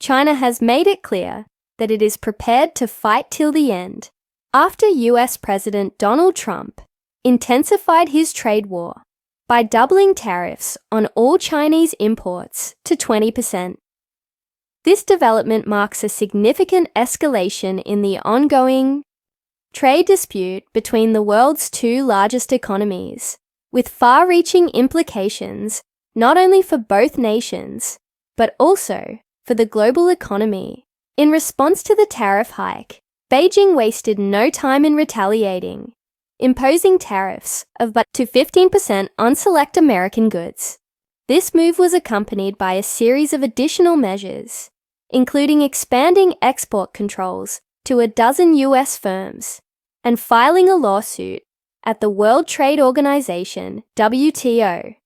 China has made it clear that it is prepared to fight till the end after US President Donald Trump intensified his trade war by doubling tariffs on all Chinese imports to 20%. This development marks a significant escalation in the ongoing trade dispute between the world's two largest economies, with far-reaching implications not only for both nations, but also for the global economy. In response to the tariff hike, Beijing wasted no time in retaliating, imposing tariffs of up to 15% on select American goods. This move was accompanied by a series of additional measures, including expanding export controls to a dozen US firms and filing a lawsuit at the World Trade Organization, WTO.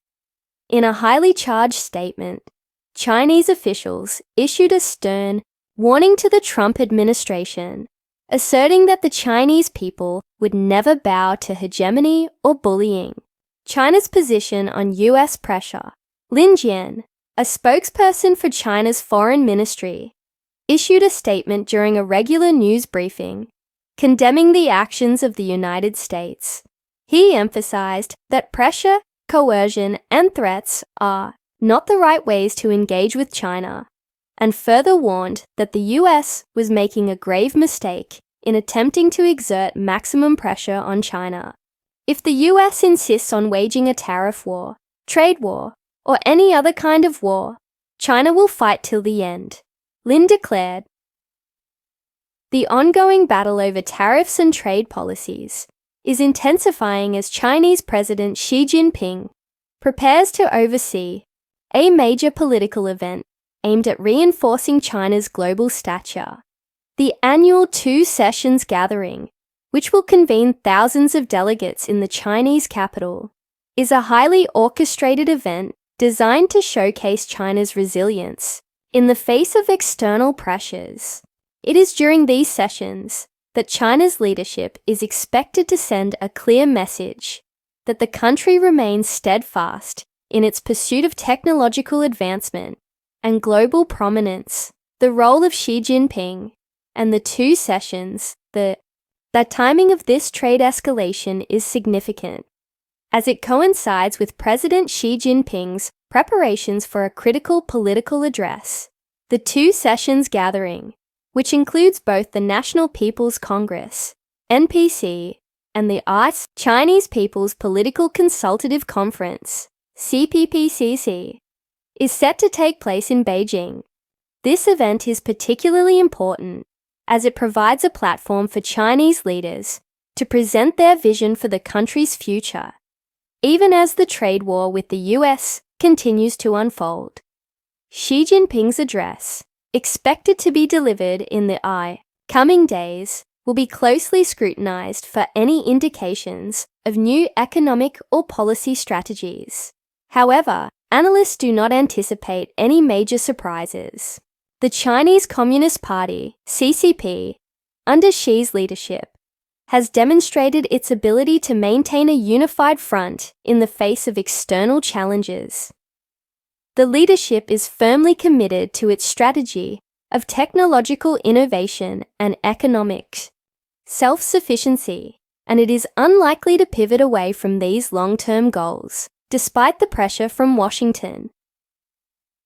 In a highly charged statement, Chinese officials issued a stern warning to the Trump administration, asserting that the Chinese people would never bow to hegemony or bullying. China's position on US pressure. Lin Jian, a spokesperson for China's foreign ministry, issued a statement during a regular news briefing, condemning the actions of the United States. He emphasized that pressure, coercion, and threats are not the right ways to engage with China, and further warned that the US was making a grave mistake in attempting to exert maximum pressure on China. If the US insists on waging a tariff war, trade war, or any other kind of war, China will fight till the end, Lin declared. The ongoing battle over tariffs and trade policies is intensifying as Chinese President Xi Jinping prepares to oversee a major political event aimed at reinforcing China's global stature. The annual Two Sessions Gathering, which will convene thousands of delegates in the Chinese capital, is a highly orchestrated event designed to showcase China's resilience in the face of external pressures. It is during these sessions that China's leadership is expected to send a clear message that the country remains steadfast in its pursuit of technological advancement and global prominence. The role of Xi Jinping and the two sessions, the timing of this trade escalation is significant, as it coincides with President Xi Jinping's preparations for a critical political address. The Two Sessions Gathering, which includes both the National People's Congress, NPC, and the Chinese People's Political Consultative Conference, CPPCC, is set to take place in Beijing. This event is particularly important as it provides a platform for Chinese leaders to present their vision for the country's future, even as the trade war with the US continues to unfold. Xi Jinping's address, expected to be delivered in the coming days, will be closely scrutinized for any indications of new economic or policy strategies. However, analysts do not anticipate any major surprises. The Chinese Communist Party, CCP, under Xi's leadership, has demonstrated its ability to maintain a unified front in the face of external challenges. The leadership is firmly committed to its strategy of technological innovation and economic self-sufficiency, and it is unlikely to pivot away from these long-term goals, despite the pressure from Washington.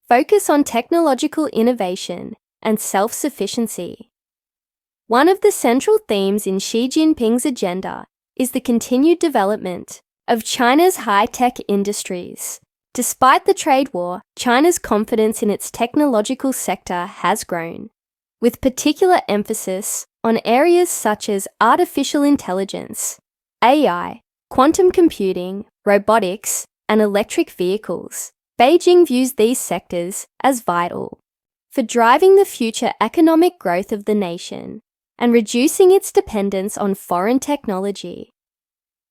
Focus on technological innovation and self-sufficiency. One of the central themes in Xi Jinping's agenda is the continued development of China's high-tech industries. Despite the trade war, China's confidence in its technological sector has grown, with particular emphasis on areas such as artificial intelligence, AI, quantum computing, robotics, and electric vehicles. Beijing views these sectors as vital for driving the future economic growth of the nation and reducing its dependence on foreign technology.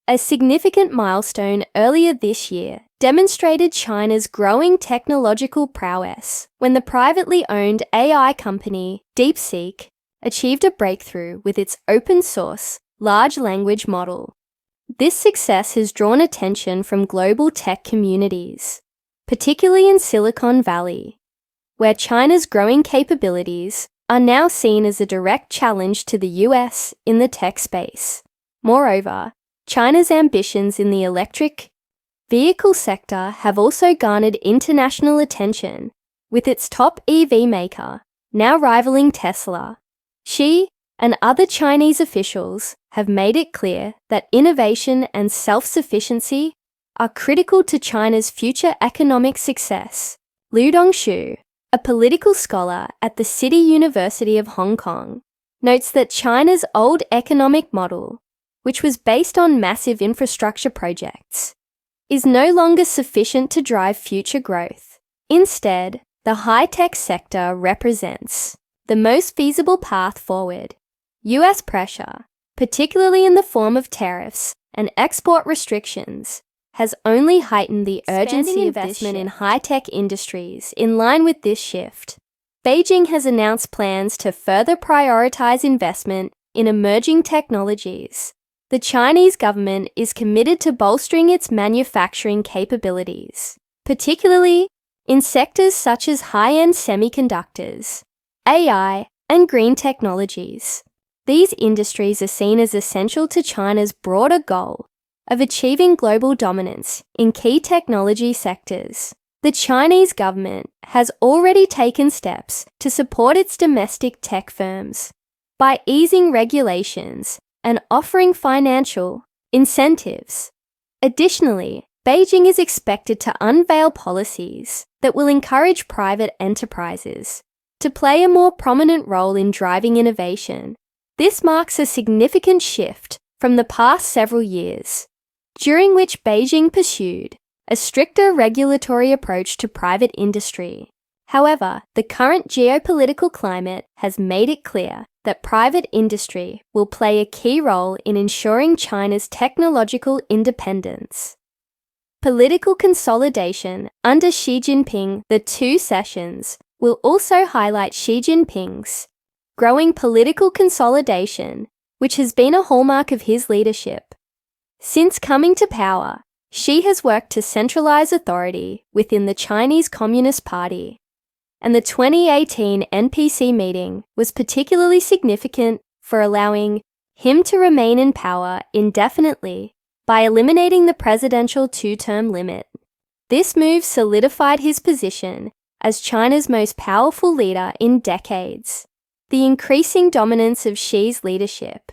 A significant milestone earlier this year demonstrated China's growing technological prowess when the privately owned AI company DeepSeek achieved a breakthrough with its open-source large language model. This success has drawn attention from global tech communities, particularly in Silicon Valley. where China's growing capabilities are now seen as a direct challenge to the US in the tech space. Moreover, China's ambitions in the electric vehicle sector have also garnered international attention, with its top EV maker now rivaling Tesla. Xi and other Chinese officials have made it clear that innovation and self-sufficiency are critical to China's future economic success. Liu Dongshu, a political scholar at the City University of Hong Kong, notes that China's old economic model, which was based on massive infrastructure projects, is no longer sufficient to drive future growth. Instead, the high-tech sector represents the most feasible path forward. US pressure, particularly in the form of tariffs and export restrictions, has only heightened the urgency of investment in high-tech industries in line with this shift. Beijing has announced plans to further prioritize investment in emerging technologies. The Chinese government is committed to bolstering its manufacturing capabilities, particularly in sectors such as high-end semiconductors, AI, and green technologies. These industries are seen as essential to China's broader goal of achieving global dominance in key technology sectors. The Chinese government has already taken steps to support its domestic tech firms by easing regulations and offering financial incentives. Additionally, Beijing is expected to unveil policies that will encourage private enterprises to play a more prominent role in driving innovation. This marks a significant shift from the past several years, during which Beijing pursued a stricter regulatory approach to private industry. However, the current geopolitical climate has made it clear that private industry will play a key role in ensuring China's technological independence. Political consolidation under Xi Jinping. The two sessions will also highlight Xi Jinping's growing political consolidation, which has been a hallmark of his leadership. Since coming to power, Xi has worked to centralize authority within the Chinese Communist Party, and the 2018 NPC meeting was particularly significant for allowing him to remain in power indefinitely by eliminating the presidential two-term limit. This move solidified his position as China's most powerful leader in decades. The increasing dominance of Xi's leadership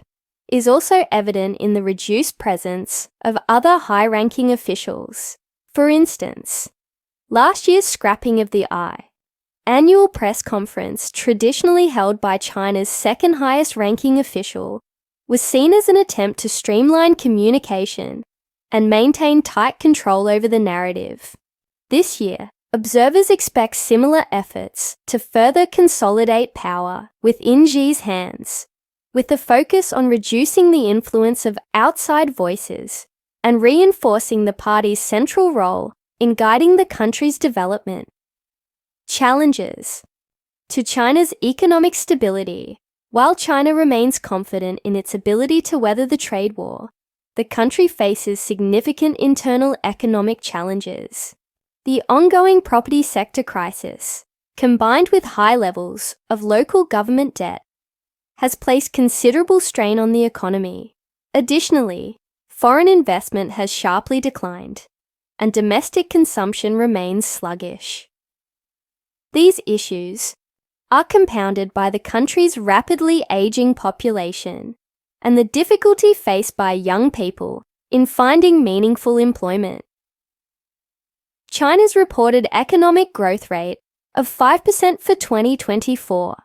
is also evident in the reduced presence of other high-ranking officials. For instance, last year's scrapping of the annual press conference, traditionally held by China's second highest-ranking official, was seen as an attempt to streamline communication and maintain tight control over the narrative. This year, observers expect similar efforts to further consolidate power within Xi's hands, with a focus on reducing the influence of outside voices and reinforcing the party's central role in guiding the country's development. Challenges to China's economic stability. While China remains confident in its ability to weather the trade war, the country faces significant internal economic challenges. The ongoing property sector crisis, combined with high levels of local government debt, has placed considerable strain on the economy. Additionally, foreign investment has sharply declined, and domestic consumption remains sluggish. These issues are compounded by the country's rapidly aging population and the difficulty faced by young people in finding meaningful employment. China's reported economic growth rate of 5% for 2024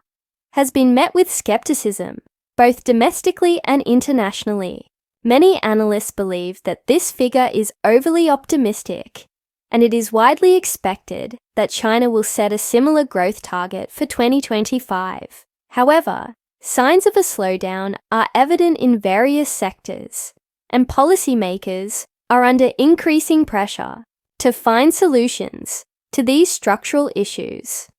has been met with skepticism, both domestically and internationally. Many analysts believe that this figure is overly optimistic, and it is widely expected that China will set a similar growth target for 2025. However, signs of a slowdown are evident in various sectors, and policymakers are under increasing pressure to find solutions to these structural issues.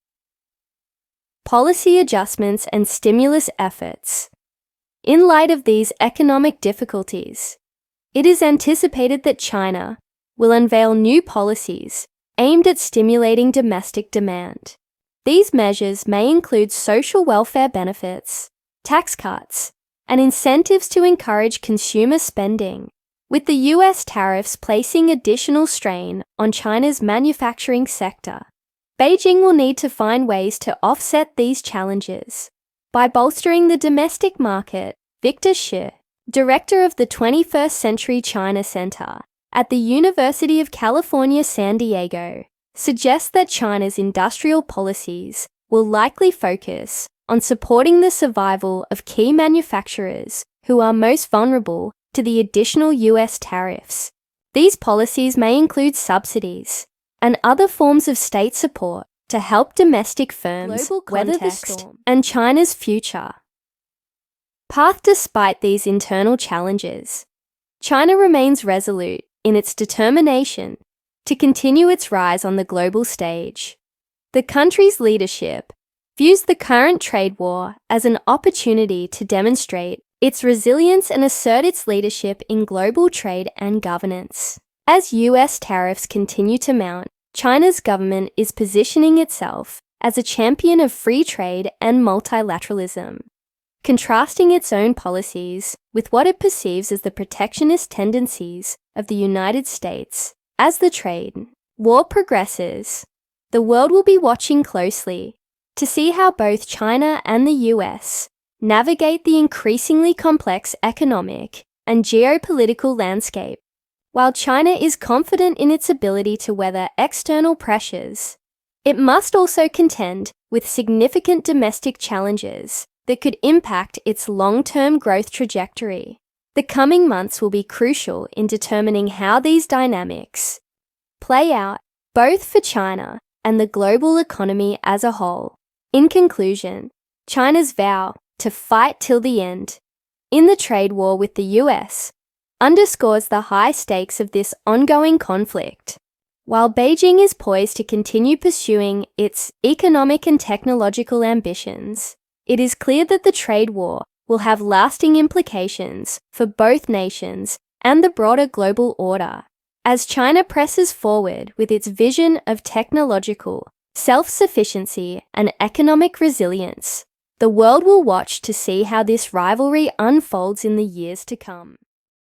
Policy adjustments and stimulus efforts. In light of these economic difficulties, it is anticipated that China will unveil new policies aimed at stimulating domestic demand. These measures may include social welfare benefits, tax cuts, and incentives to encourage consumer spending, with the US tariffs placing additional strain on China's manufacturing sector. Beijing will need to find ways to offset these challenges by bolstering the domestic market. Victor Shi, director of the 21st Century China Center at the University of California, San Diego, suggests that China's industrial policies will likely focus on supporting the survival of key manufacturers who are most vulnerable to the additional US tariffs. These policies may include subsidies and other forms of state support to help domestic firms weather the storm and China's future path. Despite these internal challenges, China remains resolute in its determination to continue its rise on the global stage. The country's leadership views the current trade war as an opportunity to demonstrate its resilience and assert its leadership in global trade and governance. As US tariffs continue to mount, China's government is positioning itself as a champion of free trade and multilateralism, contrasting its own policies with what it perceives as the protectionist tendencies of the United States. As the trade war progresses, the world will be watching closely to see how both China and the US navigate the increasingly complex economic and geopolitical landscape. While China is confident in its ability to weather external pressures, it must also contend with significant domestic challenges that could impact its long-term growth trajectory. The coming months will be crucial in determining how these dynamics play out, both for China and the global economy as a whole. In conclusion, China's vow to fight till the end in the trade war with the US underscores the high stakes of this ongoing conflict. While Beijing is poised to continue pursuing its economic and technological ambitions, it is clear that the trade war will have lasting implications for both nations and the broader global order. As China presses forward with its vision of technological self-sufficiency and economic resilience, the world will watch to see how this rivalry unfolds in the years to come.